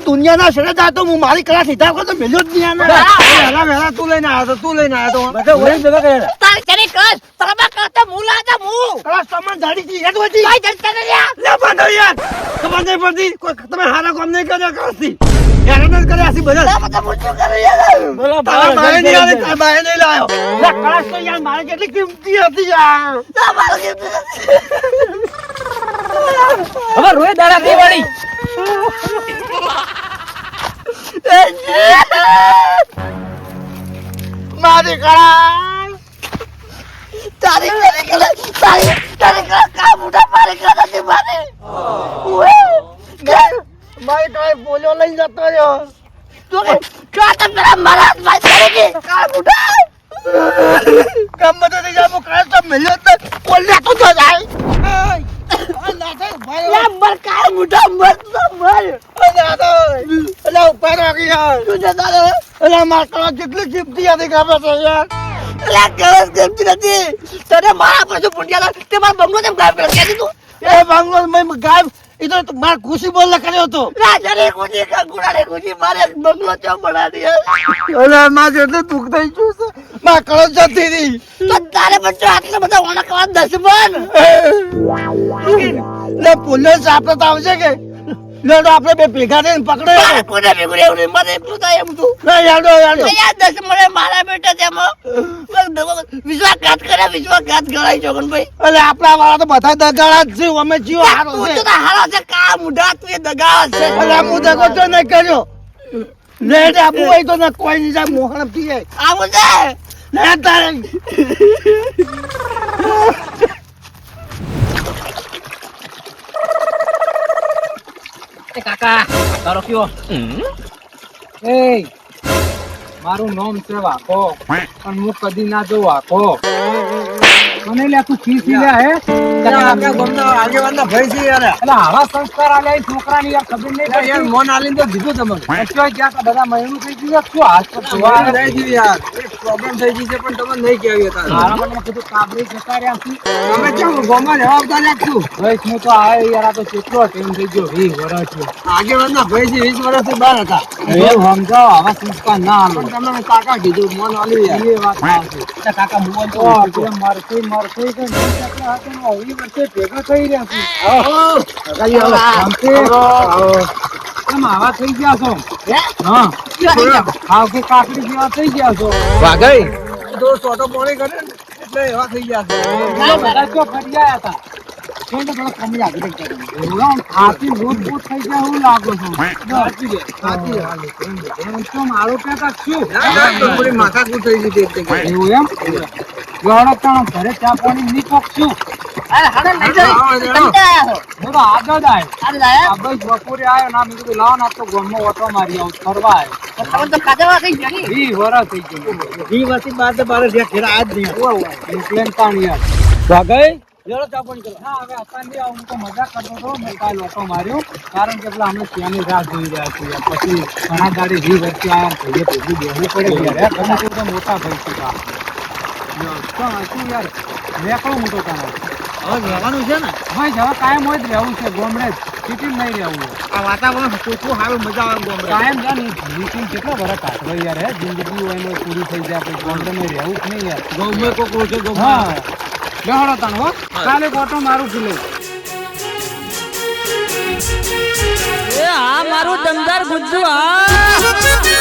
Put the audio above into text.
દુનિયાના શરત આ તો હું મારી કલા સીધા કરતો મેલ્યો જ નહીં તું લઈને આવ્યો તું લઈને આવ્યો તમે હારા કામ નહીં કર્યા કરતી હેરાન કર્યા હસી બધા નહીં લાયો કળાશ તો યાર મારે કેટલી કિંમતી હતી યાર હવે રોય દાડા ની વાળી મારી કળા તારી કા મોટા મારી કળા નથી મારી ભાઈ તો બોલ્યો લઈ જતો રહ્યો તું કા તમ મારા ભાઈ કરેગી કા મોટા કામ બધો થઈ જાય કળા તો મળ્યો તો બોલ્યા તો જાય કેટલી કિંમતી હતી ખબર છે યાર તને મારા પર પૂંડિયા તે મારા બંગલો તેમ ગાયબ કરી દીધું એ બંગલો મેં ગાયબ એ તો મારા ખુશી બોલ કર્યો હતો રાજાને ખુશી કંકુડાને ખુશી મારે બંગલો ચો બનાવી ઓલા માં જેટલું દુઃખ થઈ ગયું છે માં કળો જતી રહી તો તારે બચ્ચો આટલા બધા ઓના કળા દસમન લે પોલીસ આપણે તો આવશે કે લેડો આપણે બે ભેગા થઈને પકડો કોને ભેગું એવું મને પૂછાય એમ તું ના યાડો યાર દસ મને મારા બેટા તેમાં વિશ્વાસઘાત ગણાય જોગન ભાઈ એટલે આપણા વાળા તો બધા દગાડા જ છે અમે જીવો હારો છે તો હારો છે કા મુઢા તું દગાડા છે એટલે હું દગો તો ન કર્યો લેડે આપું હોય તો ન કોઈ ની જાય મોહણ થી જાય આવું છે લે તારે કાકા તારો કયો એ મારું નામ છે વાકો પણ હું કદી ના જોઉં વાકો મને લે તું ખીસી લે હે કાકા ગમના આગેવાનના ભાઈ છે યાર એટલે આવા સંસ્કાર આલે છોકરાની યાર ખબર નહીં પડે યાર મોન આલીને તો દીધું તમને એટલે જ્યાં બધા મહિનું થઈ ગયું શું હાથ પર જોવા રહી ગયું યાર એક પ્રોબ્લેમ થઈ ગઈ છે પણ તમને નહીં કહેવી હતા મારા મને કીધું કાબરી જતા રહ્યા છું અમે કેમ ગોમાં લેવા આવતા રાખશું ભાઈ હું તો આ યાર આ તો કેટલો ટાઈમ થઈ ગયો 20 વર્ષ છે આગેવાનના ભાઈ છે 20 વર્ષથી બહાર હતા એવું સમજાવો આવા સંસ્કાર ના આલો તમને કાકા કીધું મોન આલી યાર એ વાત છે કાકા મોન તો મારથી કે નકલા હાથે નો 20 વર્ષે ભેગા થઈ રહ્યા છે કેમ આવા થઈ ગયા છો હા આવ કે કાકડી જેવા થઈ ગયા છો વાગઈ તો સોટો પોણી કરે એટલે એવા થઈ ગયા છે બધા તો ફરી ગયા હતા કેમ તો થોડા કમી આગળ કરી આથી લૂટ થઈ ગયા હું લાગો છું સાચી હાલે તો મારો પેટા શું થોડી માથા કૂટ થઈ ગઈ એટલે એવું એમ ગોળકતાનો ઘરે ચા પાણી ની પકશું અરે હાડે લઈ જાય તમે આયા છો હું તો આગળ આયા આ બસ બપોરે આયો ના મેં કીધું લાવ ના તો ગોમનો ઓટો મારી આવ ફરવા આયો તમે તો કાજવા થઈ ગયા ની 20 વર્ષ થઈ ગયું 20 વર્ષથી બાદ બાર જે ઘેરા આજ નહીં ઓય પ્લેન પાણી યાર વાગઈ લેડો ચા પાણી કરો હા હવે અસાંદી આવ હું તો મજાક કરતો તો મેં કાલ ઓટો માર્યો કારણ કે પેલા અમે ત્યાંની રાહ જોઈ રહ્યા છીએ પછી ઘણા ગાડી 20 વર્ષથી આયા ભાઈએ ભેગું બેહવું પડે યાર તમે તો મોટા ભાઈ છો શું યાર રેકડો મોટો તારો હવે રહેવાનું છે ને ભાઈ જવા કાયમ હોય જ રહેવું છે ગોમડે જ સિટી નહીં રહેવું આ વાતાવરણ ચોખ્ખું સારું મજા આવે ગોમડે કાયમ જા ને મીટિંગ કેટલો વરસ કાઢવો યાર હે જિંદગી હોય એમાં પૂરી થઈ જાય પછી ગોમડે માં રહેવું જ નહીં યાર ગૌમે કોક ઓછો હા બેહડો તાન હો કાલે ઓટો મારું કિલો એ આ મારું દમદાર ગુજ્જુ આ